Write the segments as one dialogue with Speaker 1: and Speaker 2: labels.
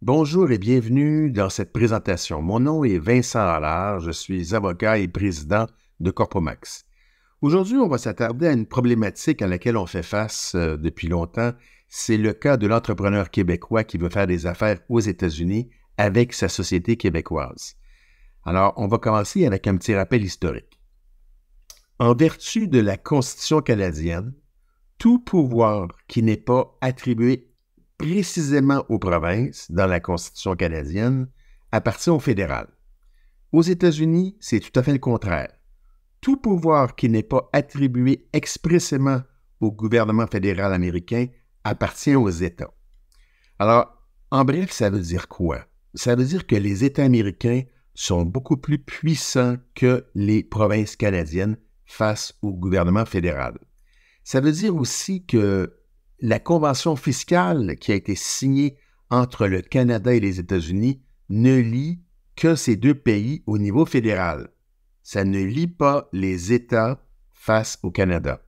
Speaker 1: Bonjour et bienvenue dans cette présentation. Mon nom est Vincent Allard, je suis avocat et président de Corpomax. Aujourd'hui, on va s'attarder à une problématique à laquelle on fait face depuis longtemps. C'est le cas de l'entrepreneur québécois qui veut faire des affaires aux États-Unis avec sa société québécoise. Alors, on va commencer avec un petit rappel historique. En vertu de la Constitution canadienne, tout pouvoir qui n'est pas attribué précisément aux provinces dans la Constitution canadienne appartient au fédéral. Aux États-Unis, c'est tout à fait le contraire. Tout pouvoir qui n'est pas attribué expressément au gouvernement fédéral américain appartient aux États. Alors, en bref, ça veut dire quoi? Ça veut dire que les États américains sont beaucoup plus puissants que les provinces canadiennes face au gouvernement fédéral. Ça veut dire aussi que la convention fiscale qui a été signée entre le Canada et les États-Unis ne lie que ces deux pays au niveau fédéral. Ça ne lie pas les États face au Canada.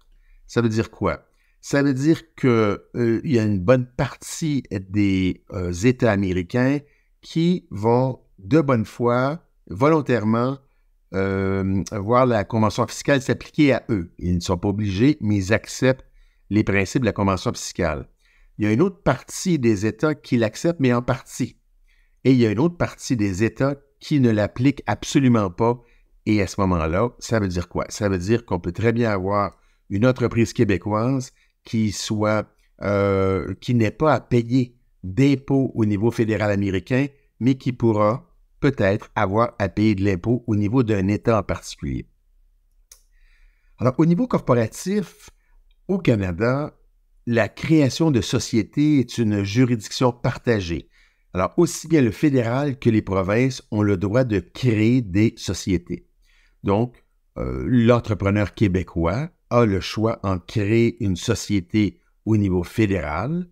Speaker 1: Ça veut dire quoi? Ça veut dire qu'il y a une bonne partie des États américains qui vont de bonne foi, volontairement, voir la convention fiscale s'appliquer à eux. Ils ne sont pas obligés, mais ils acceptent les principes de la convention fiscale. Il y a une autre partie des États qui l'acceptent, mais en partie. Et il y a une autre partie des États qui ne l'appliquent absolument pas. Et à ce moment-là, ça veut dire quoi? Ça veut dire qu'on peut très bien avoir une entreprise québécoise qui n'ait pas à payer d'impôts au niveau fédéral américain, mais qui pourra peut-être avoir à payer de l'impôt au niveau d'un État en particulier. Alors, au niveau corporatif, au Canada, la création de sociétés est une juridiction partagée. Alors, aussi bien le fédéral que les provinces ont le droit de créer des sociétés. Donc, l'entrepreneur québécois a le choix entre créer une société au niveau fédéral,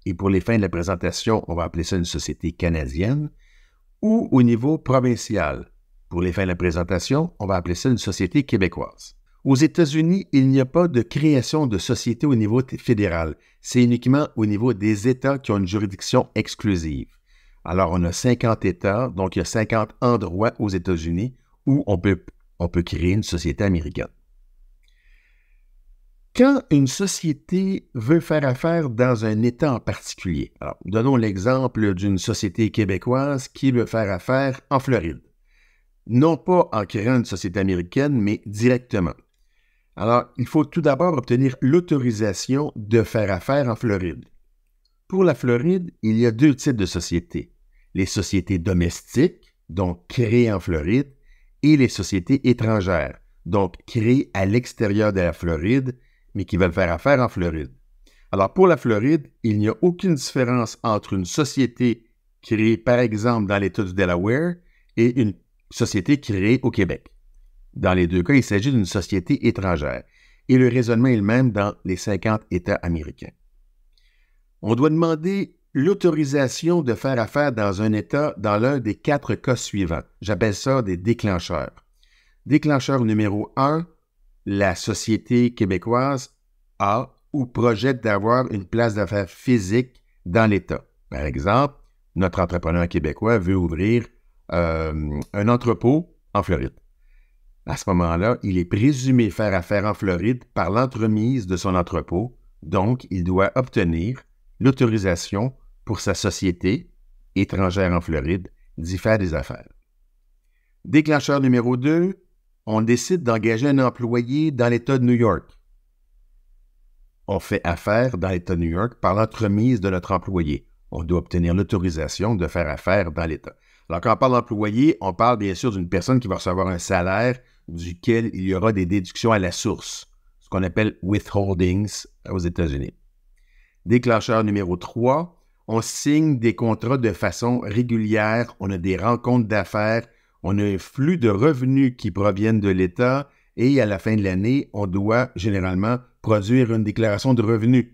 Speaker 1: et pour les fins de la présentation, on va appeler ça une société canadienne, ou au niveau provincial. Pour les fins de la présentation, on va appeler ça une société québécoise. Aux États-Unis, il n'y a pas de création de société au niveau fédéral. C'est uniquement au niveau des États qui ont une juridiction exclusive. Alors, on a 50 États, donc il y a 50 endroits aux États-Unis où on peut créer une société américaine. Quand une société veut faire affaire dans un État en particulier, alors donnons l'exemple d'une société québécoise qui veut faire affaire en Floride. Non pas en créant une société américaine, mais directement. Alors, il faut tout d'abord obtenir l'autorisation de faire affaire en Floride. Pour la Floride, il y a deux types de sociétés. Les sociétés domestiques, donc créées en Floride, et les sociétés étrangères, donc créées à l'extérieur de la Floride, mais qui veulent faire affaire en Floride. Alors, pour la Floride, il n'y a aucune différence entre une société créée, par exemple, dans l'État du Delaware et une société créée au Québec. Dans les deux cas, il s'agit d'une société étrangère. Et le raisonnement est le même dans les 50 États américains. On doit demander l'autorisation de faire affaire dans un État dans l'un des 4 cas suivants. J'appelle ça des déclencheurs. Déclencheur numéro 1, la société québécoise a ou projette d'avoir une place d'affaires physique dans l'État. Par exemple, notre entrepreneur québécois veut ouvrir un entrepôt en Floride. À ce moment-là, il est présumé faire affaire en Floride par l'entremise de son entrepôt, donc il doit obtenir l'autorisation pour sa société étrangère en Floride d'y faire des affaires. Déclencheur numéro 2, on décide d'engager un employé dans l'État de New York. On fait affaire dans l'État de New York par l'entremise de notre employé. On doit obtenir l'autorisation de faire affaire dans l'État. Alors, quand on parle d'employé, on parle bien sûr d'une personne qui va recevoir un salaire duquel il y aura des déductions à la source, ce qu'on appelle withholdings aux États-Unis. Déclencheur numéro 3, on signe des contrats de façon régulière, on a des rencontres d'affaires, on a un flux de revenus qui proviennent de l'État et à la fin de l'année, on doit généralement produire une déclaration de revenus.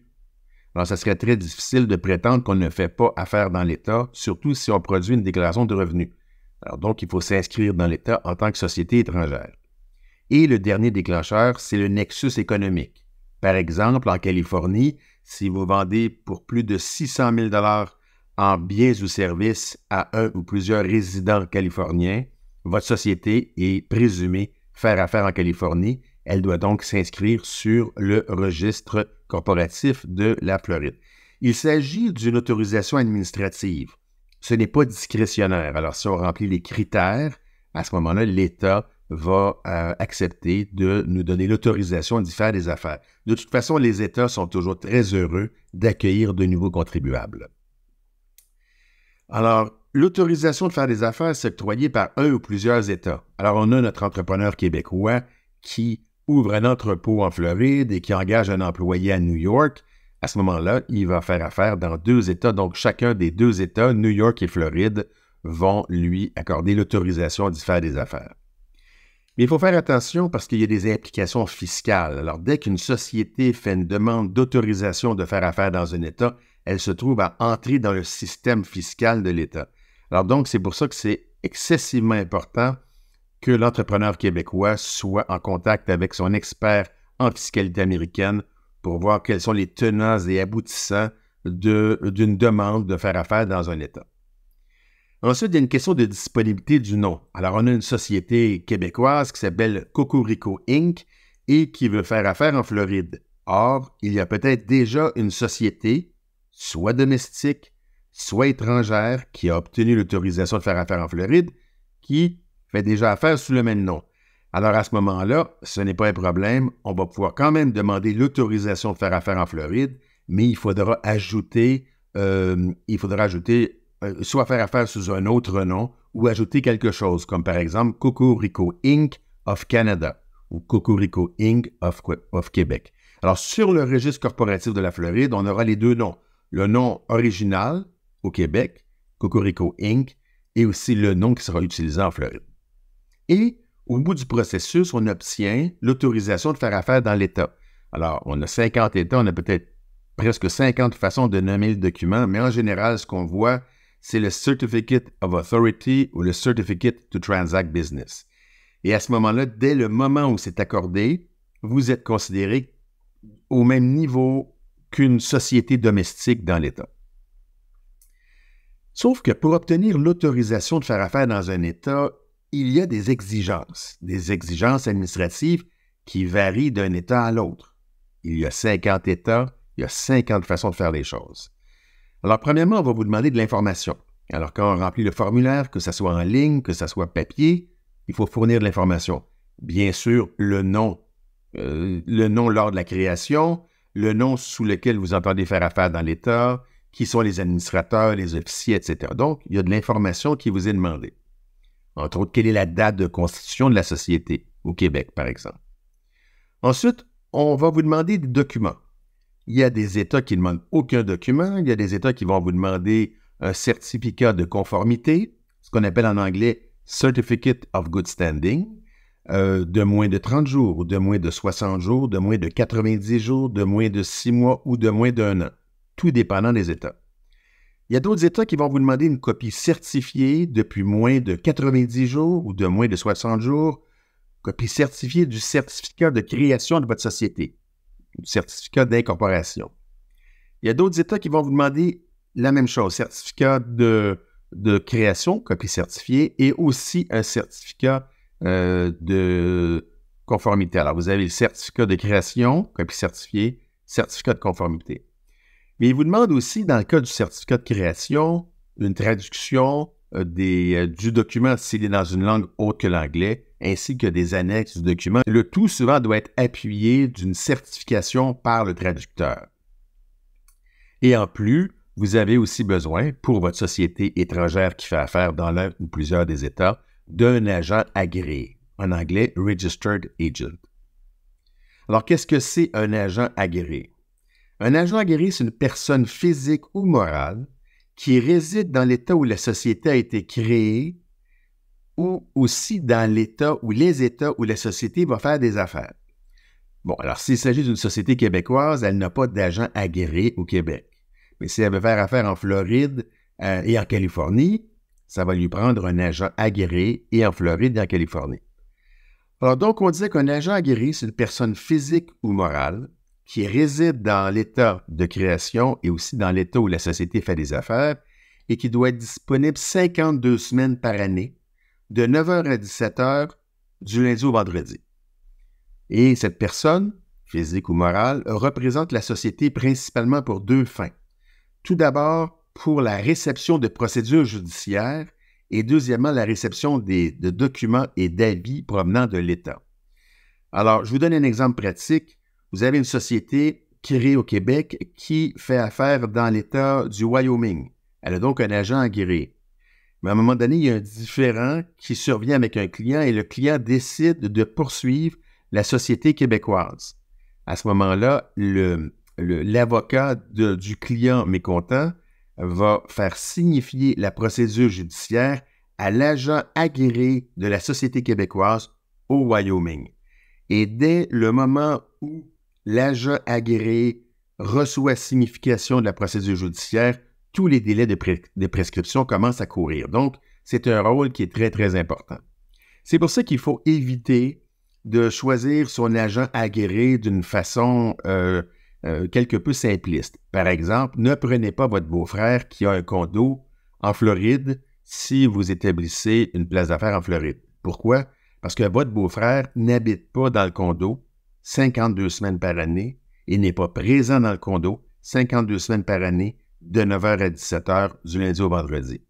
Speaker 1: Alors, ça serait très difficile de prétendre qu'on ne fait pas affaire dans l'État, surtout si on produit une déclaration de revenus. Alors, donc, il faut s'inscrire dans l'État en tant que société étrangère. Et le dernier déclencheur, c'est le nexus économique. Par exemple, en Californie, si vous vendez pour plus de 600 000 $ en biens ou services à un ou plusieurs résidents californiens, votre société est présumée faire affaire en Californie. Elle doit donc s'inscrire sur le registre corporatif de la Floride. Il s'agit d'une autorisation administrative. Ce n'est pas discrétionnaire. Alors, si on remplit les critères, à ce moment-là, l'État va accepter de nous donner l'autorisation d'y faire des affaires. De toute façon, les États sont toujours très heureux d'accueillir de nouveaux contribuables. Alors, l'autorisation de faire des affaires est octroyée par un ou plusieurs États. Alors, on a notre entrepreneur québécois qui ouvre un entrepôt en Floride et qui engage un employé à New York. À ce moment-là, il va faire affaire dans 2 États. Donc, chacun des 2 États, New York et Floride, vont lui accorder l'autorisation d'y faire des affaires. Mais il faut faire attention parce qu'il y a des implications fiscales. Alors, dès qu'une société fait une demande d'autorisation de faire affaire dans un État, elle se trouve à entrer dans le système fiscal de l'État. Alors donc, c'est pour ça que c'est excessivement important que l'entrepreneur québécois soit en contact avec son expert en fiscalité américaine pour voir quels sont les tenants et aboutissants d'une demande de faire affaire dans un État. Ensuite, il y a une question de disponibilité du nom. Alors, on a une société québécoise qui s'appelle Cocorico Inc. et qui veut faire affaire en Floride. Or, il y a peut-être déjà une société, soit domestique, soit étrangère, qui a obtenu l'autorisation de faire affaire en Floride, qui fait déjà affaire sous le même nom. Alors, à ce moment-là, ce n'est pas un problème. On va pouvoir quand même demander l'autorisation de faire affaire en Floride, mais il faudra ajouter soit faire affaire sous un autre nom ou ajouter quelque chose, comme par exemple Cocorico Inc. of Canada ou Cocorico Inc. of Québec. Alors, sur le registre corporatif de la Floride, on aura les 2 noms. Le nom original au Québec, Cocorico Inc., et aussi le nom qui sera utilisé en Floride. Et au bout du processus, on obtient l'autorisation de faire affaire dans l'État. Alors, on a 50 États, on a peut-être presque 50 façons de nommer le document, mais en général, ce qu'on voit, c'est le Certificate of Authority ou le Certificate to Transact Business. Et à ce moment-là, dès le moment où c'est accordé, vous êtes considéré au même niveau qu'une société domestique dans l'État. Sauf que pour obtenir l'autorisation de faire affaire dans un État, il y a des exigences administratives qui varient d'un État à l'autre. Il y a 50 États, il y a 50 façons de faire les choses. Alors, premièrement, on va vous demander de l'information. Alors, quand on remplit le formulaire, que ce soit en ligne, que ce soit papier, il faut fournir de l'information. Bien sûr, le nom lors de la création, le nom sous lequel vous entendez faire affaire dans l'État, qui sont les administrateurs, les officiers, etc. Donc, il y a de l'information qui vous est demandée. Entre autres, quelle est la date de constitution de la société, au Québec, par exemple. Ensuite, on va vous demander des documents. Il y a des États qui ne demandent aucun document. Il y a des États qui vont vous demander un certificat de conformité, ce qu'on appelle en anglais « Certificate of Good Standing », de moins de 30 jours, de moins de 60 jours, de moins de 90 jours, de moins de 6 mois ou de moins d'1 an, tout dépendant des États. Il y a d'autres États qui vont vous demander une copie certifiée depuis moins de 90 jours ou de moins de 60 jours, copie certifiée du certificat de création de votre société, du certificat d'incorporation. Il y a d'autres États qui vont vous demander la même chose, certificat de création, copie certifiée, et aussi un certificat de conformité. Alors, vous avez le certificat de création, copie certifiée, certificat de conformité. Mais il vous demande aussi, dans le cas du certificat de création, une traduction du document s'il est dans une langue autre que l'anglais, ainsi que des annexes du document. Le tout, souvent, doit être appuyé d'une certification par le traducteur. Et en plus, vous avez aussi besoin, pour votre société étrangère qui fait affaire dans l'un ou plusieurs des États, d'un agent agréé. En anglais, Registered Agent. Alors, qu'est-ce que c'est un agent agréé? Un agent agréé, c'est une personne physique ou morale qui réside dans l'État où la société a été créée ou aussi dans l'État ou les États où la société va faire des affaires. Bon, alors s'il s'agit d'une société québécoise, elle n'a pas d'agent agréé au Québec. Mais si elle veut faire affaire en Floride et en Californie, ça va lui prendre un agent agréé et en Floride et en Californie. Alors donc, on disait qu'un agent agréé, c'est une personne physique ou morale qui réside dans l'État de création et aussi dans l'État où la société fait des affaires et qui doit être disponible 52 semaines par année, de 9 heures à 17 heures, du lundi au vendredi. Et cette personne, physique ou morale, représente la société principalement pour deux fins. Tout d'abord, pour la réception de procédures judiciaires et deuxièmement, la réception de documents et d'avis provenant de l'État. Alors, je vous donne un exemple pratique. Vous avez une société créée au Québec qui fait affaire dans l'État du Wyoming. Elle a donc un agent agréé. Mais à un moment donné, il y a un différend qui survient avec un client et le client décide de poursuivre la société québécoise. À ce moment-là, l'avocat du client mécontent va faire signifier la procédure judiciaire à l'agent agréé de la société québécoise au Wyoming. Et dès le moment où l'agent agréé reçoit signification de la procédure judiciaire, tous les délais de prescription commencent à courir. Donc, c'est un rôle qui est très, très important. C'est pour ça qu'il faut éviter de choisir son agent agréé d'une façon quelque peu simpliste. Par exemple, ne prenez pas votre beau-frère qui a un condo en Floride si vous établissez une place d'affaires en Floride. Pourquoi? Parce que votre beau-frère n'habite pas dans le condo 52 semaines par année et n'est pas présent dans le condo 52 semaines par année de 9h à 17h du lundi au vendredi.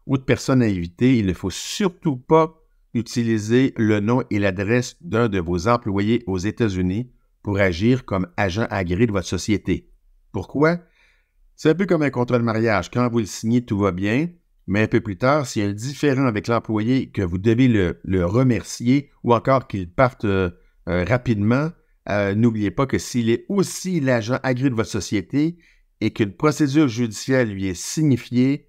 Speaker 1: Autre personne à éviter, il ne faut surtout pas utiliser le nom et l'adresse d'un de vos employés aux États-Unis pour agir comme agent agréé de votre société. Pourquoi? C'est un peu comme un contrat de mariage. Quand vous le signez, tout va bien, mais un peu plus tard, s'il y a un différend avec l'employé que vous devez le remercier ou encore qu'il parte rapidement, n'oubliez pas que s'il est aussi l'agent agréé de votre société et qu'une procédure judiciaire lui est signifiée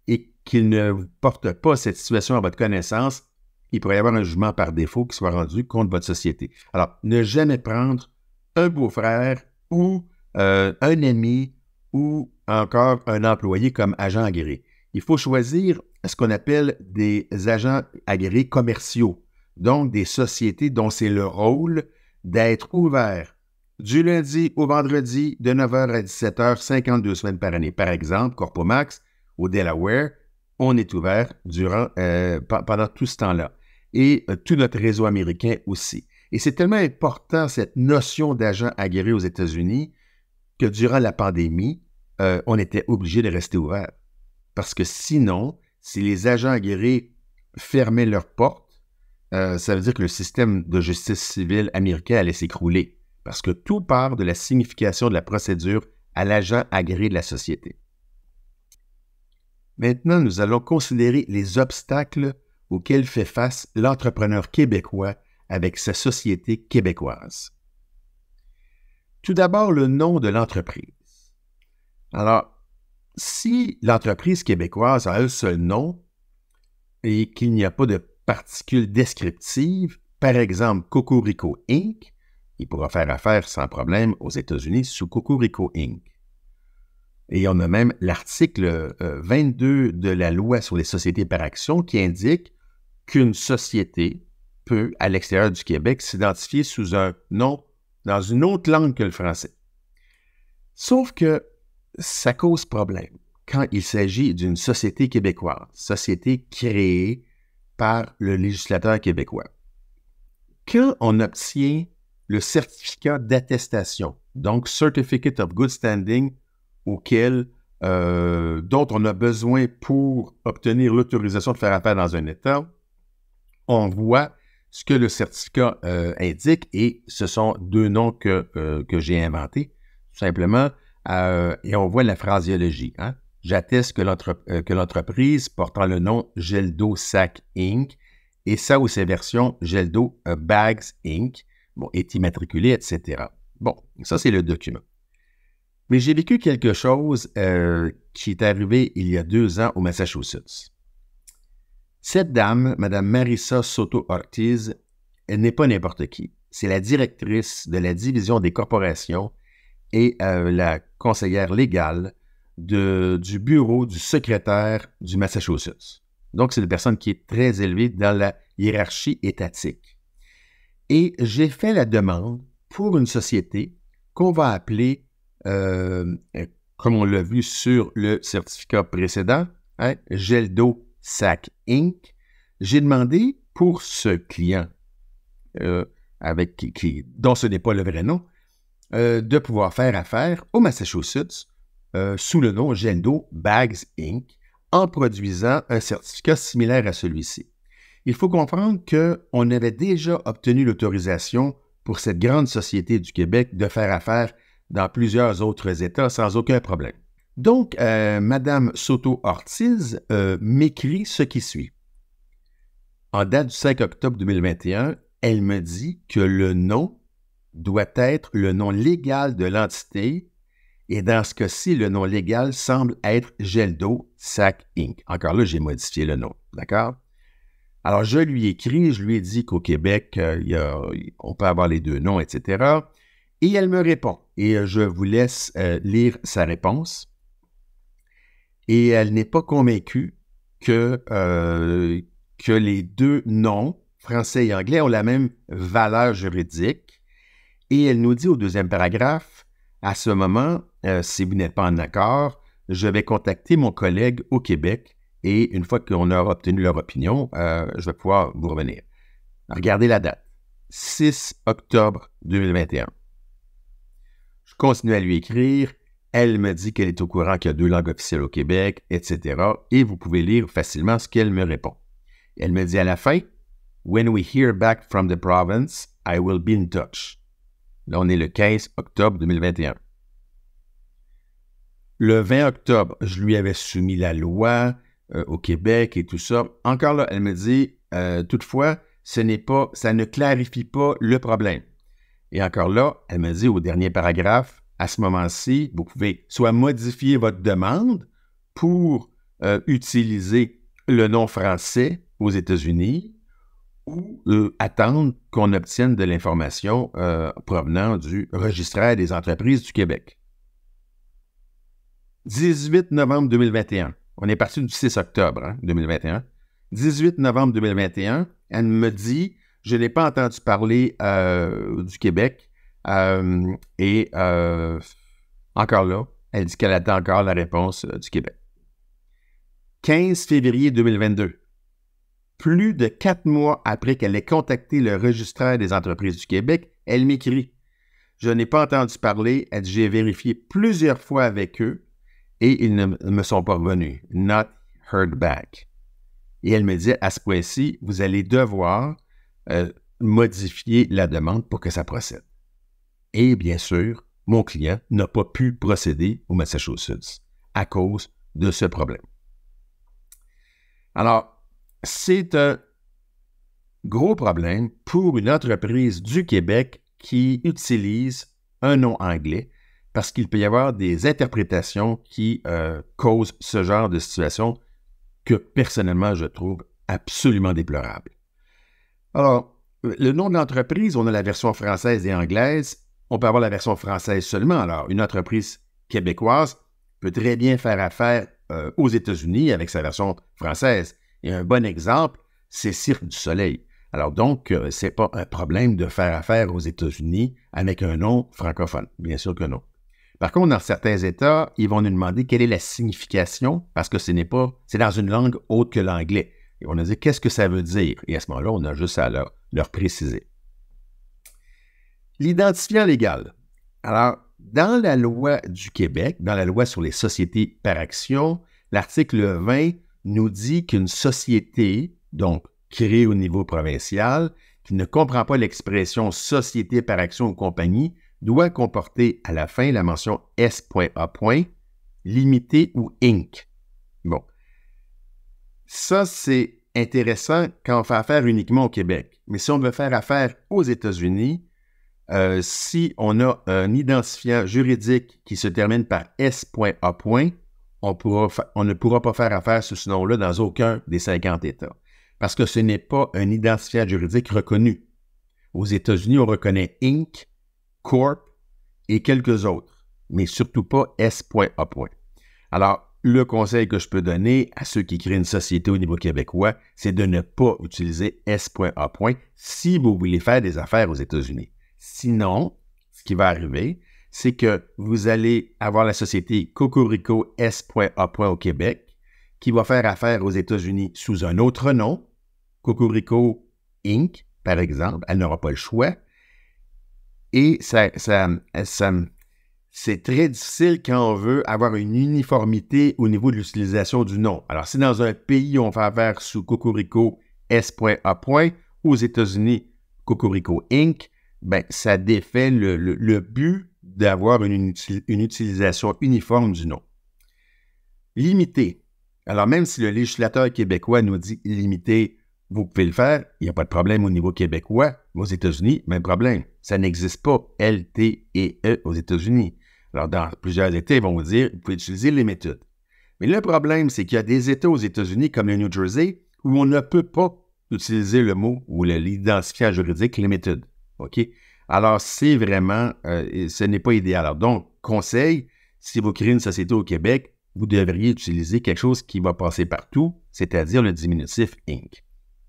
Speaker 1: et qu'il ne porte pas cette situation à votre connaissance, il pourrait y avoir un jugement par défaut qui soit rendu contre votre société. Alors, ne jamais prendre un beau-frère ou un ami ou encore un employé comme agent agréé. Il faut choisir ce qu'on appelle des agents agréés commerciaux, donc des sociétés dont c'est le rôle d'être ouvert du lundi au vendredi de 9h à 17h, 52 semaines par année. Par exemple, Corpomax, au Delaware, on est ouvert pendant tout ce temps-là. Et tout notre réseau américain aussi. Et c'est tellement important, cette notion d'agent agréé aux États-Unis, que durant la pandémie, on était obligé de rester ouvert. Parce que sinon, si les agents agréés fermaient leurs portes, ça veut dire que le système de justice civile américain allait s'écrouler. Parce que tout part de la signification de la procédure à l'agent agréé de la société. Maintenant, nous allons considérer les obstacles auxquels fait face l'entrepreneur québécois avec sa société québécoise. Tout d'abord, le nom de l'entreprise. Alors, si l'entreprise québécoise a un seul nom et qu'il n'y a pas de particules descriptives, par exemple Cocorico Inc., il pourra faire affaire sans problème aux États-Unis sous Cocorico Inc. Et on a même l'article 22 de la loi sur les sociétés par action qui indique qu'une société peut, à l'extérieur du Québec, s'identifier sous un nom dans une autre langue que le français. Sauf que ça cause problème quand il s'agit d'une société québécoise, société créée par le législateur québécois. Quand on obtient le certificat d'attestation, donc Certificate of Good Standing, dont on a besoin pour obtenir l'autorisation de faire affaire dans un État, on voit ce que le certificat indique et ce sont deux noms que j'ai inventés, tout simplement, et on voit la phraséologie. Hein? J'atteste que l'entreprise portant le nom Geldo Sac Inc. et sa ou ses versions Geldo Bags Inc. Est immatriculé, etc. Bon, ça c'est le document. Mais j'ai vécu quelque chose qui est arrivé il y a 2 ans au Massachusetts. Cette dame, Mme Marissa Soto-Ortiz, elle n'est pas n'importe qui. C'est la directrice de la division des corporations et la conseillère légale du bureau du secrétaire du Massachusetts. Donc, c'est une personne qui est très élevée dans la hiérarchie étatique. Et j'ai fait la demande pour une société qu'on va appeler comme on l'a vu sur le certificat précédent, hein, Geldo SAC Inc., j'ai demandé pour ce client, dont ce n'est pas le vrai nom, de pouvoir faire affaire au Massachusetts sous le nom Geldo Bags Inc., en produisant un certificat similaire à celui-ci. Il faut comprendre qu'on avait déjà obtenu l'autorisation pour cette grande société du Québec de faire affaire dans plusieurs autres États sans aucun problème. Donc, Mme Soto-Ortiz m'écrit ce qui suit. En date du 5 octobre 2021, elle me dit que le nom doit être le nom légal de l'entité et dans ce cas-ci, le nom légal semble être Geldo SAC Inc. Encore là, j'ai modifié le nom, d'accord? Alors, je lui ai dit qu'au Québec, on peut avoir les deux noms, etc. Et elle me répond. Et je vous laisse lire sa réponse. Et elle n'est pas convaincue que les deux noms, français et anglais, ont la même valeur juridique. Et elle nous dit au deuxième paragraphe, à ce moment, si vous n'êtes pas en accord, je vais contacter mon collègue au Québec et une fois qu'on aura obtenu leur opinion, je vais pouvoir vous revenir. Regardez la date, 6 octobre 2021. Je continue à lui écrire. Elle me dit qu'elle est au courant qu'il y a deux langues officielles au Québec, etc. Et vous pouvez lire facilement ce qu'elle me répond. Elle me dit à la fin, « When we hear back from the province, I will be in touch. » Là, on est le 15 octobre 2021. Le 20 octobre, je lui avais soumis la loi au Québec et tout ça. Encore là, elle me dit, toutefois, ça ne clarifie pas le problème. Et encore là, elle me dit au dernier paragraphe, à ce moment-ci, vous pouvez soit modifier votre demande pour utiliser le nom français aux États-Unis ou attendre qu'on obtienne de l'information provenant du registraire des entreprises du Québec. 18 novembre 2021. On est parti du 6 octobre 2021. 18 novembre 2021, elle me dit « Je n'ai pas entendu parler du Québec. » Et encore là, elle dit qu'elle attend encore la réponse du Québec. 15 février 2022. Plus de 4 mois après qu'elle ait contacté le registraire des entreprises du Québec, elle m'écrit « Je n'ai pas entendu parler. » Elle dit « J'ai vérifié plusieurs fois avec eux et ils ne me sont pas revenus. Not heard back. » Et elle me dit « À ce point-ci, vous allez devoir modifier la demande pour que ça procède. » Et bien sûr, mon client n'a pas pu procéder au Massachusetts à cause de ce problème. Alors, c'est un gros problème pour une entreprise du Québec qui utilise un nom anglais parce qu'il peut y avoir des interprétations qui causent ce genre de situation que personnellement je trouve absolument déplorable. Alors, le nom de l'entreprise, on a la version française et anglaise. On peut avoir la version française seulement. Alors, une entreprise québécoise peut très bien faire affaire aux États-Unis avec sa version française. Et un bon exemple, c'est Cirque du Soleil. Alors donc, ce n'est pas un problème de faire affaire aux États-Unis avec un nom francophone. Bien sûr que non. Par contre, dans certains États, ils vont nous demander quelle est la signification parce que c'est dans une langue autre que l'anglais. Et on a dit qu'est-ce que ça veut dire? Et à ce moment-là, on a juste à leur préciser. L'identifiant légal. Alors, dans la loi du Québec, dans la loi sur les sociétés par action, l'article 20 nous dit qu'une société, donc créée au niveau provincial, qui ne comprend pas l'expression société par action ou compagnie, doit comporter à la fin la mention S.A. limité ou Inc. Bon. Ça, c'est intéressant quand on fait affaire uniquement au Québec. Mais si on veut faire affaire aux États-Unis, si on a un identifiant juridique qui se termine par S.A. on ne pourra pas faire affaire sous ce nom-là dans aucun des 50 États. Parce que ce n'est pas un identifiant juridique reconnu. Aux États-Unis, on reconnaît Inc., Corp et quelques autres, mais surtout pas S.A. Alors, le conseil que je peux donner à ceux qui créent une société au niveau québécois, c'est de ne pas utiliser S.A. si vous voulez faire des affaires aux États-Unis. Sinon, ce qui va arriver, c'est que vous allez avoir la société Cocorico S.A. au Québec qui va faire affaire aux États-Unis sous un autre nom, Cocorico Inc., par exemple. Elle n'aura pas le choix. Et c'est très difficile quand on veut avoir une uniformité au niveau de l'utilisation du nom. Alors, si dans un pays, on fait affaire sous Cocorico S.A. aux États-Unis, Cocorico Inc., ben, ça défait le but d'avoir une utilisation uniforme du nom. Limité. Alors, même si le législateur québécois nous dit limité, vous pouvez le faire, il n'y a pas de problème au niveau québécois. Aux États-Unis, même problème. Ça n'existe pas, L, T et E aux États-Unis. Alors, dans plusieurs États, ils vont vous dire, vous pouvez utiliser les méthodes. Mais le problème, c'est qu'il y a des États aux États-Unis, comme le New Jersey, où on ne peut pas utiliser le mot ou l'identifiant juridique, les méthodes. OK? Alors, c'est vraiment, ce n'est pas idéal. Alors, donc, conseil, si vous créez une société au Québec, vous devriez utiliser quelque chose qui va passer partout, c'est-à-dire le diminutif Inc.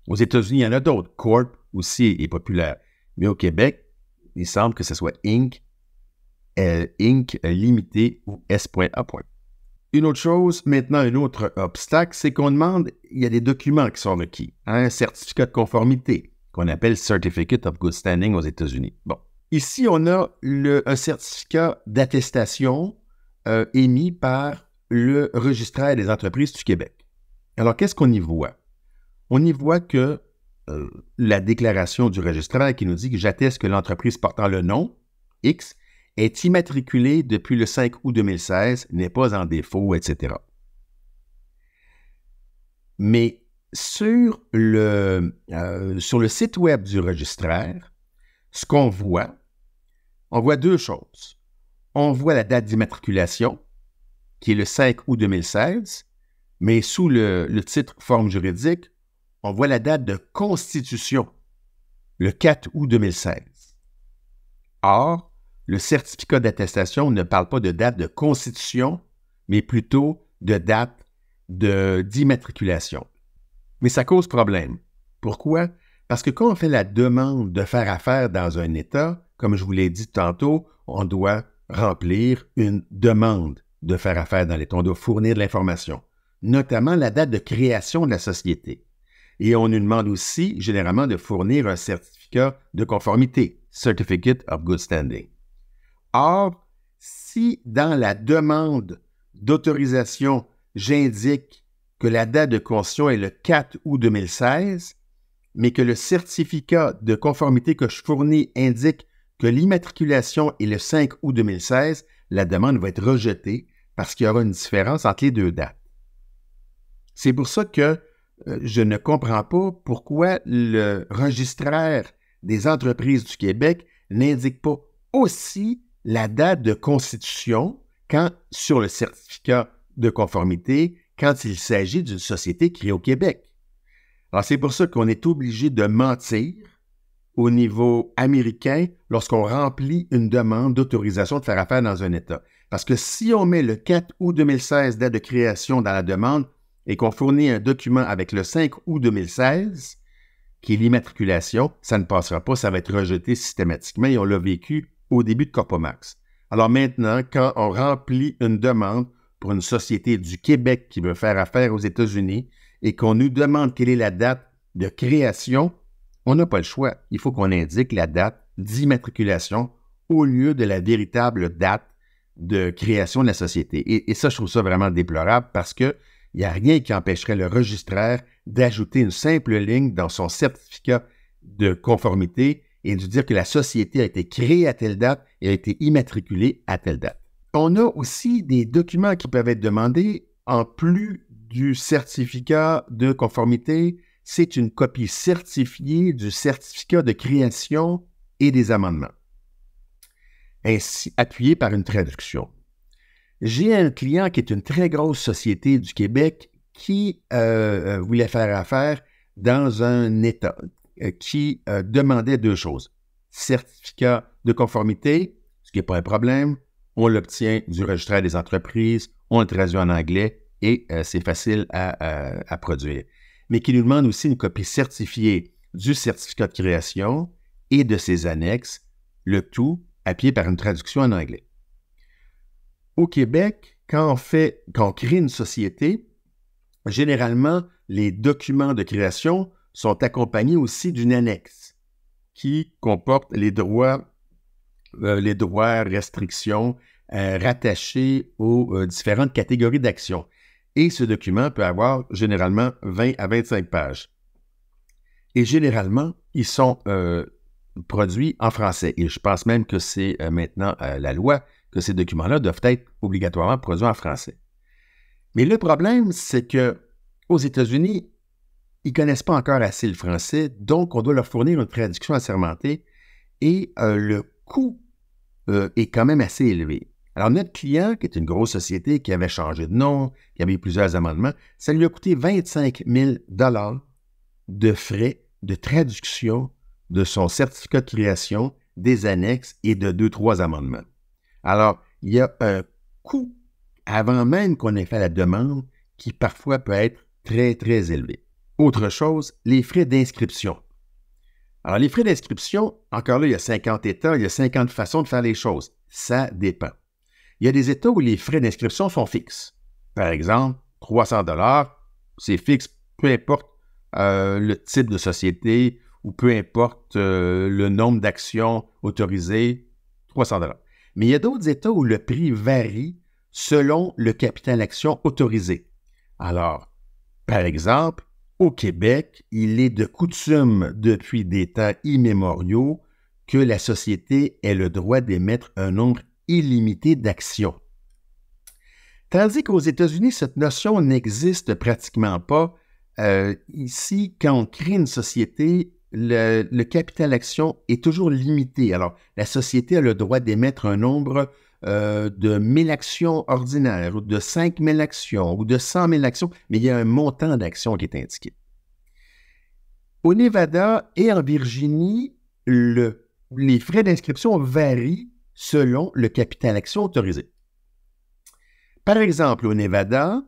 Speaker 1: Aux États-Unis, il y en a d'autres. Corp aussi est populaire. Mais au Québec, il semble que ce soit Inc., limité ou S.A. Une autre chose, maintenant, un autre obstacle, c'est qu'on demande, il y a des documents qui sont requis. Un certificat de conformité, qu'on appelle Certificate of Good Standing aux États-Unis. Bon. Ici, on a un certificat d'attestation émis par le registraire des entreprises du Québec. Alors, qu'est-ce qu'on y voit? On y voit que la déclaration du registraire qui nous dit que j'atteste que l'entreprise portant le nom X est immatriculée depuis le 5 août 2016, n'est pas en défaut, etc. Mais sur le site web du registraire, ce qu'on voit, on voit deux choses. On voit la date d'immatriculation, qui est le 5 août 2016, mais sous le titre forme juridique, on voit la date de constitution, le 4 août 2016. Or, le certificat d'attestation ne parle pas de date de constitution, mais plutôt de date d'immatriculation. Mais ça cause problème. Pourquoi? Parce que quand on fait la demande de faire affaire dans un État, comme je vous l'ai dit tantôt, on doit remplir une demande de faire affaire dans l'État. On doit fournir de l'information, notamment la date de création de la société. Et on nous demande aussi, généralement, de fournir un certificat de conformité, Certificate of Good Standing. Or, si dans la demande d'autorisation, j'indique que la date de constitution est le 4 août 2016, mais que le certificat de conformité que je fournis indique que l'immatriculation est le 5 août 2016, la demande va être rejetée parce qu'il y aura une différence entre les deux dates. C'est pour ça que je ne comprends pas pourquoi le registraire des entreprises du Québec n'indique pas aussi la date de constitution sur le certificat de conformité quand il s'agit d'une société créée au Québec. Alors, c'est pour ça qu'on est obligé de mentir au niveau américain lorsqu'on remplit une demande d'autorisation de faire affaire dans un État. Parce que si on met le 4 août 2016 date de création dans la demande et qu'on fournit un document avec le 5 août 2016, qui est l'immatriculation, ça ne passera pas, ça va être rejeté systématiquement et on l'a vécu au début de Corpomax. Alors maintenant, quand on remplit une demande pour une société du Québec qui veut faire affaire aux États-Unis et qu'on nous demande quelle est la date de création, on n'a pas le choix. Il faut qu'on indique la date d'immatriculation au lieu de la véritable date de création de la société. Et ça, je trouve ça vraiment déplorable parce qu'il n'y a rien qui empêcherait le registraire d'ajouter une simple ligne dans son certificat de conformité et de dire que la société a été créée à telle date et a été immatriculée à telle date. On a aussi des documents qui peuvent être demandés en plus du certificat de conformité. C'est une copie certifiée du certificat de création et des amendements, ainsi appuyé par une traduction. J'ai un client qui est une très grosse société du Québec qui voulait faire affaire dans un État qui demandait deux choses. Certificat de conformité, ce qui n'est pas un problème, on l'obtient du registraire des entreprises, on le traduit en anglais et c'est facile à produire. Mais qui nous demande aussi une copie certifiée du certificat de création et de ses annexes, le tout appuyé par une traduction en anglais. Au Québec, quand on crée une société, généralement, les documents de création sont accompagnés aussi d'une annexe qui comporte les droits, restrictions rattachés aux différentes catégories d'actions. Et ce document peut avoir généralement 20 à 25 pages. Et généralement, ils sont produits en français. Et je pense même que c'est maintenant la loi que ces documents-là doivent être obligatoirement produits en français. Mais le problème, c'est que aux États-Unis, ils ne connaissent pas encore assez le français, donc on doit leur fournir une traduction assermentée et le coût est quand même assez élevé. Alors, notre client, qui est une grosse société qui avait changé de nom, qui avait eu plusieurs amendements, ça lui a coûté 25 000 de frais de traduction de son certificat de création, des annexes et de 2-3 amendements. Alors, il y a un coût avant même qu'on ait fait la demande qui parfois peut être très, très élevé. Autre chose, les frais d'inscription. Alors, les frais d'inscription, encore là, il y a 50 États, il y a 50 façons de faire les choses. Ça dépend. Il y a des États où les frais d'inscription sont fixes. Par exemple, 300 $, c'est fixe, peu importe le type de société ou peu importe le nombre d'actions autorisées, 300 $. Mais il y a d'autres États où le prix varie selon le capital action autorisé. Alors, par exemple, au Québec, il est de coutume depuis des temps immémoriaux que la société ait le droit d'émettre un nombre illimité d'actions. Tandis qu'aux États-Unis, cette notion n'existe pratiquement pas. Ici, quand on crée une société, le capital action est toujours limité. Alors, la société a le droit d'émettre un nombre de 1000 actions ordinaires ou de 5000 actions ou de 100 000 actions, mais il y a un montant d'actions qui est indiqué. Au Nevada et en Virginie, les frais d'inscription varient selon le capital action autorisé. Par exemple, au Nevada,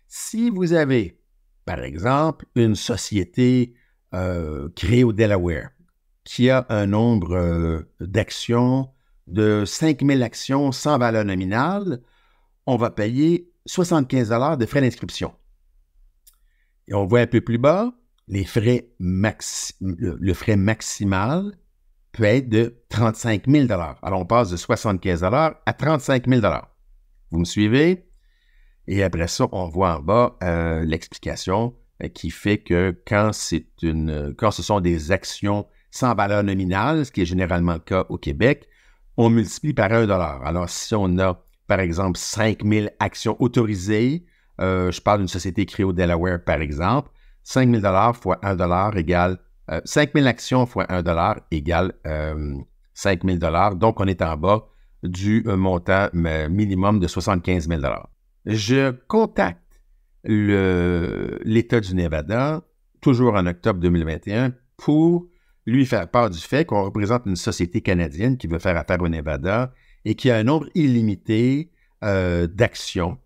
Speaker 1: si vous avez, par exemple, une société créée au Delaware qui a un nombre d'actions de 5000 actions sans valeur nominale, on va payer 75 $ de frais d'inscription. Et on voit un peu plus bas, le frais maximal peut être de 35 000 $. Alors, on passe de 75 $ à 35 000 $. Vous me suivez? Et après ça, on voit en bas l'explication qui fait que quand ce sont des actions sans valeur nominale, ce qui est généralement le cas au Québec, on multiplie par 1 $. Alors, si on a, par exemple, 5000 actions autorisées, je parle d'une société créée au Delaware, par exemple, 5 000 $ fois 1 $ égale 5 000 actions fois 1 $ égale 5 000 $. Donc, on est en bas du montant minimum de 75 000 $. Je contacte l'État du Nevada, toujours en octobre 2021, pour lui faire part du fait qu'on représente une société canadienne qui veut faire affaire au Nevada et qui a un nombre illimité d'actions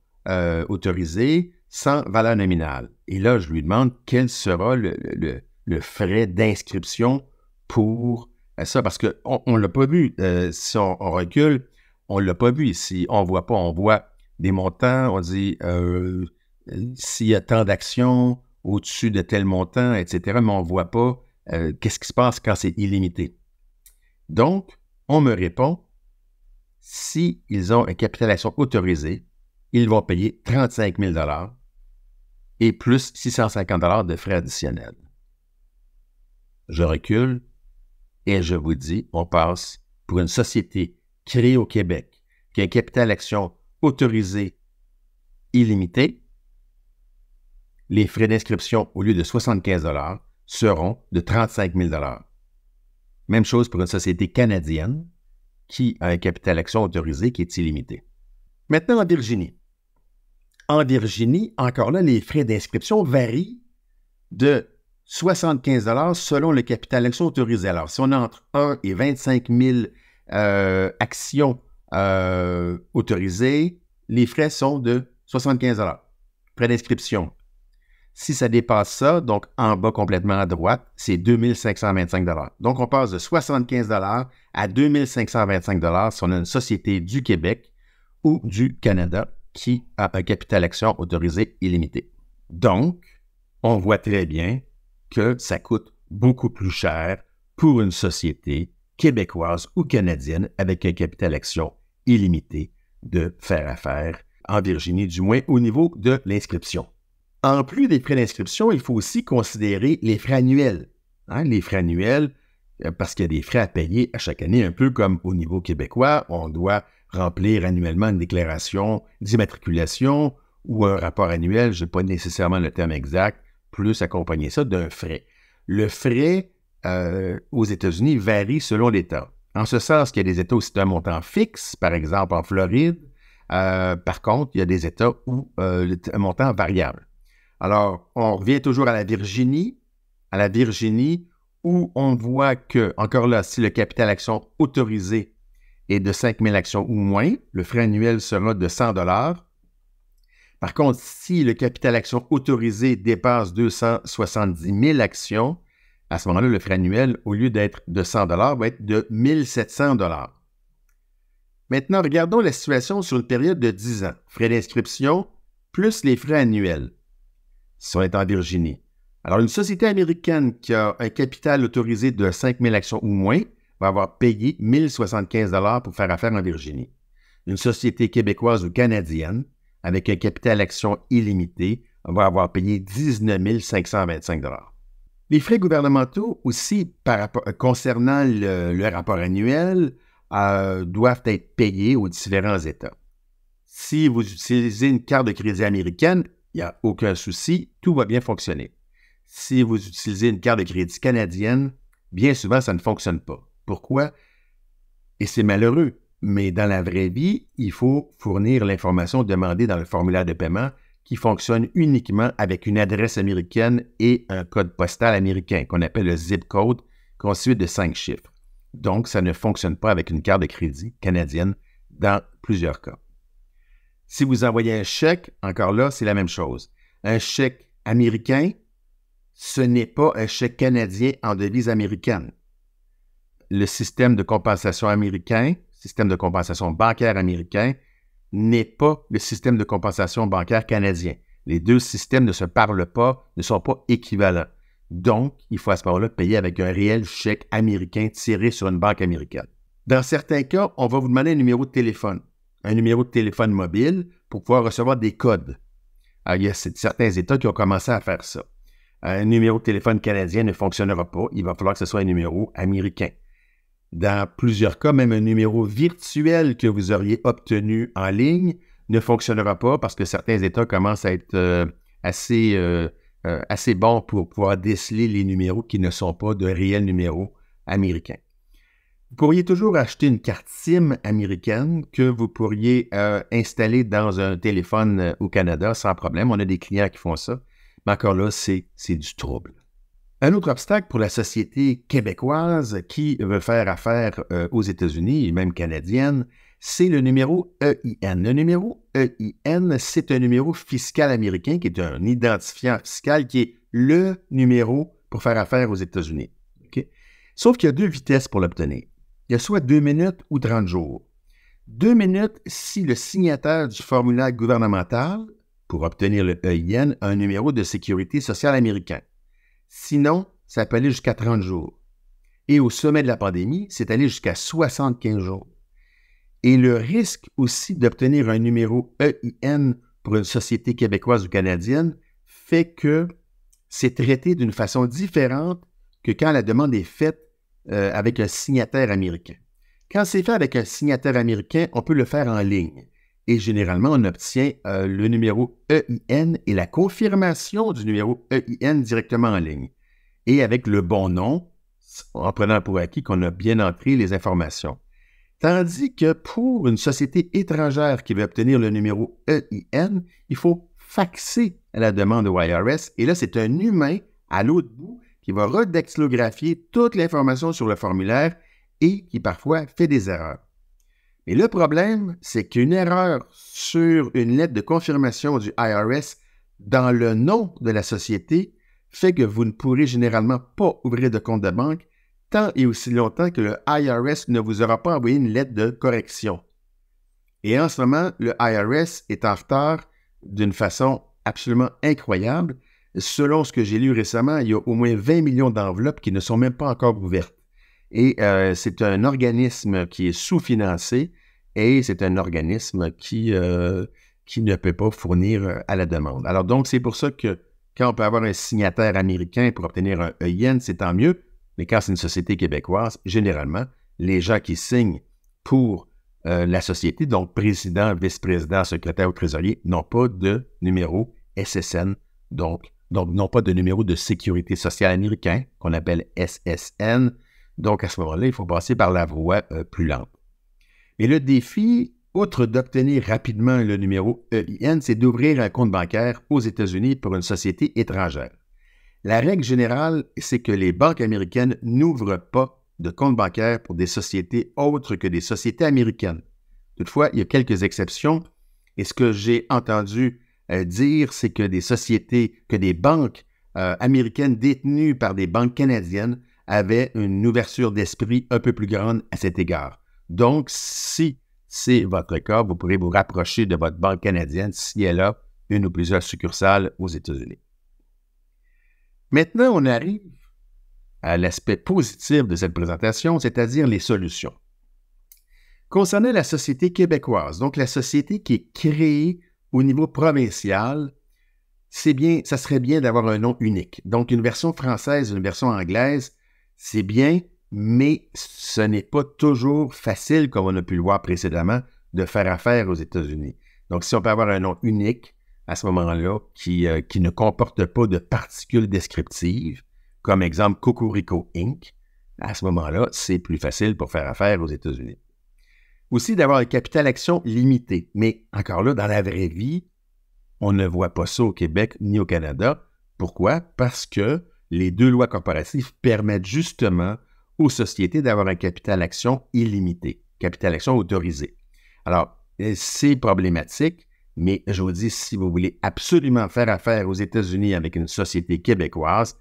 Speaker 1: autorisées sans valeur nominale. Et là, je lui demande quel sera le frais d'inscription pour ça, parce qu'on ne l'a pas vu. Si on recule, on ne l'a pas vu ici. On ne voit pas, on voit des montants, on dit s'il y a tant d'actions au-dessus de tel montant, etc., mais on ne voit pas qu'est-ce qui se passe quand c'est illimité. Donc, on me répond, s'ils ont un capital d'action autorisé, ils vont payer 35 000 $ et plus 650 $ de frais additionnels. Je recule et je vous dis, on passe pour une société créée au Québec qui a un capital d'action autorisé illimité. Les frais d'inscription, au lieu de 75 $ seront de 35 000 $. Même chose pour une société canadienne qui a un capital d'action autorisé qui est illimité. Maintenant, en Virginie. En Virginie, encore là, les frais d'inscription varient de 75 $ selon le capital d'action autorisé. Alors, si on a entre 1 et 25 000 actions autorisées, les frais sont de 75 $. Frais d'inscription. Si ça dépasse ça, donc en bas complètement à droite, c'est 2 525 $. Donc, on passe de 75 $ à 2 525 $ si on a une société du Québec ou du Canada qui a un capital action autorisé illimité. Donc, on voit très bien que ça coûte beaucoup plus cher pour une société québécoise ou canadienne avec un capital action illimité de faire affaire en Virginie, du moins au niveau de l'inscription. En plus des frais d'inscription, il faut aussi considérer les frais annuels. Les frais annuels, parce qu'il y a des frais à payer à chaque année, un peu comme au niveau québécois, on doit remplir annuellement une déclaration d'immatriculation ou un rapport annuel, je n'ai pas nécessairement le terme exact, plus accompagner ça d'un frais. Le frais aux États-Unis varie selon l'État. En ce sens qu'il y a des États où c'est un montant fixe, par exemple en Floride. Par contre, il y a des États où un montant variable. Alors, on revient toujours à la Virginie où on voit que, encore là, si le capital action autorisé est de 5 000 actions ou moins, le frais annuel sera de 100 $. Par contre, si le capital action autorisé dépasse 270 000 actions, à ce moment-là, le frais annuel, au lieu d'être de 100 $, va être de 1 700 $. Maintenant, regardons la situation sur une période de 10 ans. Frais d'inscription plus les frais annuels, si on est en Virginie. Alors, une société américaine qui a un capital autorisé de 5 000 actions ou moins va avoir payé 1 075 $ pour faire affaire en Virginie. Une société québécoise ou canadienne avec un capital action illimité va avoir payé 19 525 $. Les frais gouvernementaux aussi, concernant le rapport annuel, doivent être payés aux différents États. Si vous utilisez une carte de crédit américaine, il n'y a aucun souci, tout va bien fonctionner. Si vous utilisez une carte de crédit canadienne, bien souvent, ça ne fonctionne pas. Pourquoi? Et c'est malheureux, mais dans la vraie vie, il faut fournir l'information demandée dans le formulaire de paiement qui fonctionne uniquement avec une adresse américaine et un code postal américain qu'on appelle le zip code, constitué de 5 chiffres. Donc, ça ne fonctionne pas avec une carte de crédit canadienne dans plusieurs cas. Si vous envoyez un chèque, encore là, c'est la même chose. Un chèque américain, ce n'est pas un chèque canadien en devise américaine. Le système de compensation américain, système de compensation bancaire américain, n'est pas le système de compensation bancaire canadien. Les deux systèmes ne se parlent pas, ne sont pas équivalents. Donc, il faut à ce moment-là payer avec un réel chèque américain tiré sur une banque américaine. Dans certains cas, on va vous demander un numéro de téléphone mobile pour pouvoir recevoir des codes. Alors, il y a certains États qui ont commencé à faire ça. Un numéro de téléphone canadien ne fonctionnera pas. Il va falloir que ce soit un numéro américain. Dans plusieurs cas, même un numéro virtuel que vous auriez obtenu en ligne ne fonctionnera pas parce que certains États commencent à être assez bons pour pouvoir déceler les numéros qui ne sont pas de réels numéros américains. Vous pourriez toujours acheter une carte SIM américaine que vous pourriez installer dans un téléphone au Canada sans problème. On a des clients qui font ça. Mais encore là, c'est du trouble. Un autre obstacle pour la société québécoise qui veut faire affaire aux États-Unis et même canadienne, c'est le numéro EIN. Le numéro EIN, c'est un numéro fiscal américain qui est un identifiant fiscal qui est le numéro pour faire affaire aux États-Unis. Okay? Sauf qu'il y a 2 vitesses pour l'obtenir. Il y a soit 2 minutes ou 30 jours. 2 minutes si le signataire du formulaire gouvernemental pour obtenir le EIN a un numéro de sécurité sociale américain. Sinon, ça peut aller jusqu'à 30 jours. Et au sommet de la pandémie, c'est allé jusqu'à 75 jours. Et le risque aussi d'obtenir un numéro EIN pour une société québécoise ou canadienne fait que c'est traité d'une façon différente que quand la demande est faite avec un signataire américain. Quand c'est fait avec un signataire américain, on peut le faire en ligne. Et généralement, on obtient le numéro EIN et la confirmation du numéro EIN directement en ligne. Et avec le bon nom, en prenant pour acquis qu'on a bien entré les informations. Tandis que pour une société étrangère qui veut obtenir le numéro EIN, il faut faxer la demande au IRS. Et là, c'est un humain à l'autre bout qui va redactylographier toute l'information sur le formulaire et qui parfois fait des erreurs. Mais le problème, c'est qu'une erreur sur une lettre de confirmation du IRS dans le nom de la société fait que vous ne pourrez généralement pas ouvrir de compte de banque tant et aussi longtemps que le IRS ne vous aura pas envoyé une lettre de correction. Et en ce moment, le IRS est en retard d'une façon absolument incroyable. Selon ce que j'ai lu récemment, il y a au moins 20 millions d'enveloppes qui ne sont même pas encore ouvertes. Et c'est un organisme qui est sous-financé et c'est un organisme qui ne peut pas fournir à la demande. Alors donc, c'est pour ça que quand on peut avoir un signataire américain pour obtenir un EIN, c'est tant mieux, mais quand c'est une société québécoise, généralement, les gens qui signent pour la société, donc président, vice-président, secrétaire ou trésorier, n'ont pas de numéro SSN, donc n'ont pas de numéro de sécurité sociale américain, qu'on appelle SSN. Donc, à ce moment-là, il faut passer par la voie plus lente. Mais le défi, outre d'obtenir rapidement le numéro EIN, c'est d'ouvrir un compte bancaire aux États-Unis pour une société étrangère. La règle générale, c'est que les banques américaines n'ouvrent pas de compte bancaire pour des sociétés autres que des sociétés américaines. Toutefois, il y a quelques exceptions, et ce que j'ai entendu dire, c'est que des banques américaines détenues par des banques canadiennes avaient une ouverture d'esprit un peu plus grande à cet égard. Donc, si c'est votre cas, vous pourrez vous rapprocher de votre banque canadienne si elle a une ou plusieurs succursales aux États-Unis. Maintenant, on arrive à l'aspect positif de cette présentation, c'est-à-dire les solutions. Concernant la société québécoise, donc la société qui est créée au niveau provincial, ça serait bien d'avoir un nom unique. Donc, une version française, une version anglaise, c'est bien, mais ce n'est pas toujours facile, comme on a pu le voir précédemment, de faire affaire aux États-Unis. Donc, si on peut avoir un nom unique à ce moment-là qui ne comporte pas de particules descriptives, comme exemple Cocorico Inc., à ce moment-là, c'est plus facile pour faire affaire aux États-Unis. Aussi, d'avoir un capital action limité. Mais encore là, dans la vraie vie, on ne voit pas ça au Québec ni au Canada. Pourquoi? Parce que les deux lois corporatives permettent justement aux sociétés d'avoir un capital action illimité, capital action autorisé. Alors, c'est problématique, mais je vous dis, si vous voulez absolument faire affaire aux États-Unis avec une société québécoise,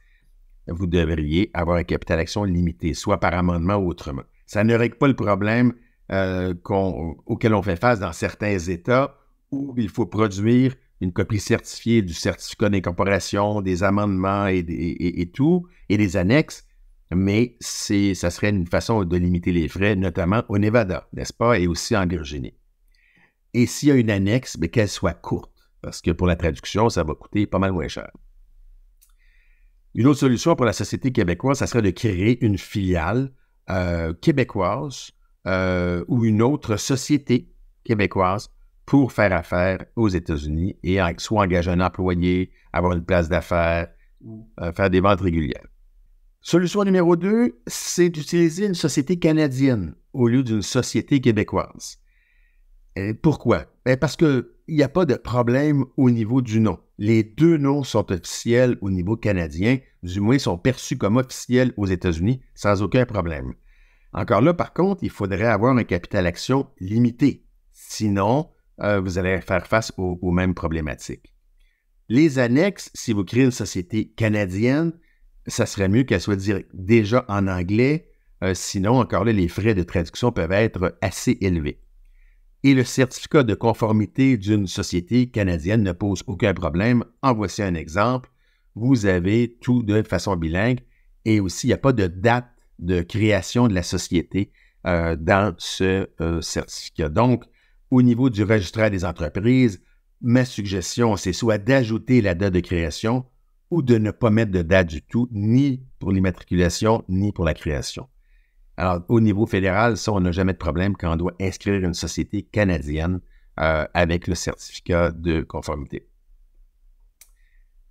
Speaker 1: vous devriez avoir un capital action limité, soit par amendement ou autrement. Ça ne règle pas le problème auquel on fait face dans certains États où il faut produire une copie certifiée du certificat d'incorporation, des amendements et tout, et des annexes, mais ça serait une façon de limiter les frais, notamment au Nevada, n'est-ce pas, et aussi en Virginie. Et s'il y a une annexe, mais qu'elle soit courte, parce que pour la traduction, ça va coûter pas mal moins cher. Une autre solution pour la société québécoise, ça serait de créer une filiale québécoise ou une autre société québécoise pour faire affaire aux États-Unis et soit engager un employé, avoir une place d'affaires ou faire des ventes régulières. Solution numéro 2, c'est d'utiliser une société canadienne au lieu d'une société québécoise. Pourquoi? Parce qu'il n'y a pas de problème au niveau du nom. Les deux noms sont officiels au niveau canadien, du moins sont perçus comme officiels aux États-Unis sans aucun problème. Encore là, par contre, il faudrait avoir un capital action limité. Sinon, vous allez faire face aux mêmes problématiques. Les annexes, si vous créez une société canadienne, ça serait mieux qu'elle soit déjà en anglais. Sinon, encore là, les frais de traduction peuvent être assez élevés. Et le certificat de conformité d'une société canadienne ne pose aucun problème. En voici un exemple. Vous avez tout de façon bilingue et aussi, il n'y a pas de date de création de la société dans ce certificat. Donc, au niveau du registraire des entreprises, ma suggestion, c'est soit d'ajouter la date de création ou de ne pas mettre de date du tout, ni pour l'immatriculation, ni pour la création. Alors, au niveau fédéral, ça, on n'a jamais de problème quand on doit inscrire une société canadienne avec le certificat de conformité.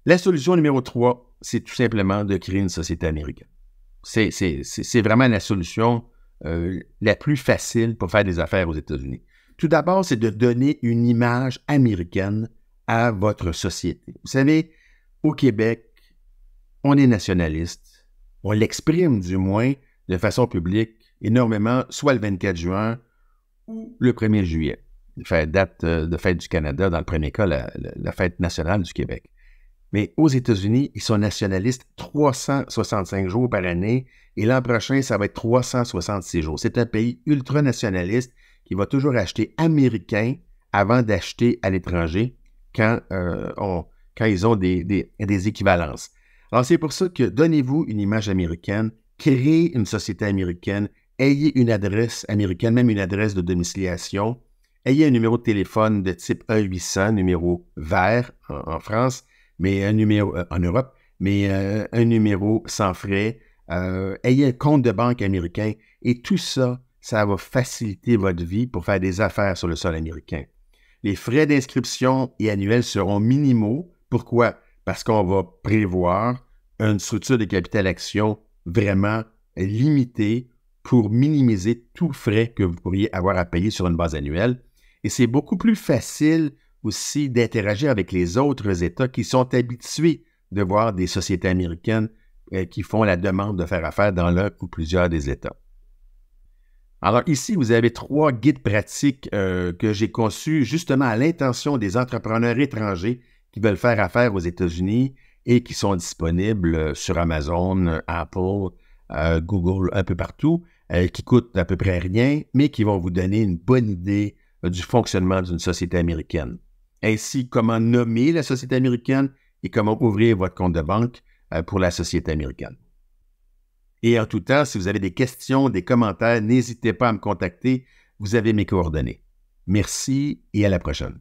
Speaker 1: La solution numéro 3, c'est tout simplement de créer une société américaine. C'est vraiment la solution la plus facile pour faire des affaires aux États-Unis. Tout d'abord, c'est de donner une image américaine à votre société. Vous savez, au Québec, on est nationaliste. On l'exprime du moins de façon publique énormément, soit le 24 juin ou le 1er juillet. Date de fête du Canada, dans le premier cas, la fête nationale du Québec. Mais aux États-Unis, ils sont nationalistes 365 jours par année et l'an prochain, ça va être 366 jours. C'est un pays ultra-nationaliste qu'il va toujours acheter américain avant d'acheter à l'étranger quand ils ont des équivalences. Alors, c'est pour ça que donnez-vous une image américaine, créez une société américaine, ayez une adresse américaine, même une adresse de domiciliation, ayez un numéro de téléphone de type 1-800, numéro vert en France, mais un numéro en Europe, mais un numéro sans frais, ayez un compte de banque américain et tout ça, ça va faciliter votre vie pour faire des affaires sur le sol américain. Les frais d'inscription et annuels seront minimaux. Pourquoi? Parce qu'on va prévoir une structure de capital action vraiment limitée pour minimiser tout frais que vous pourriez avoir à payer sur une base annuelle. Et c'est beaucoup plus facile aussi d'interagir avec les autres États qui sont habitués de voir des sociétés américaines qui font la demande de faire affaire dans l'un ou plusieurs des États. Alors ici, vous avez 3 guides pratiques que j'ai conçus justement à l'intention des entrepreneurs étrangers qui veulent faire affaire aux États-Unis et qui sont disponibles sur Amazon, Apple, Google, un peu partout, qui coûtent à peu près rien, mais qui vont vous donner une bonne idée du fonctionnement d'une société américaine. Ainsi, comment nommer la société américaine et comment ouvrir votre compte de banque pour la société américaine. Et en tout temps, si vous avez des questions, des commentaires, n'hésitez pas à me contacter. Vous avez mes coordonnées. Merci et à la prochaine.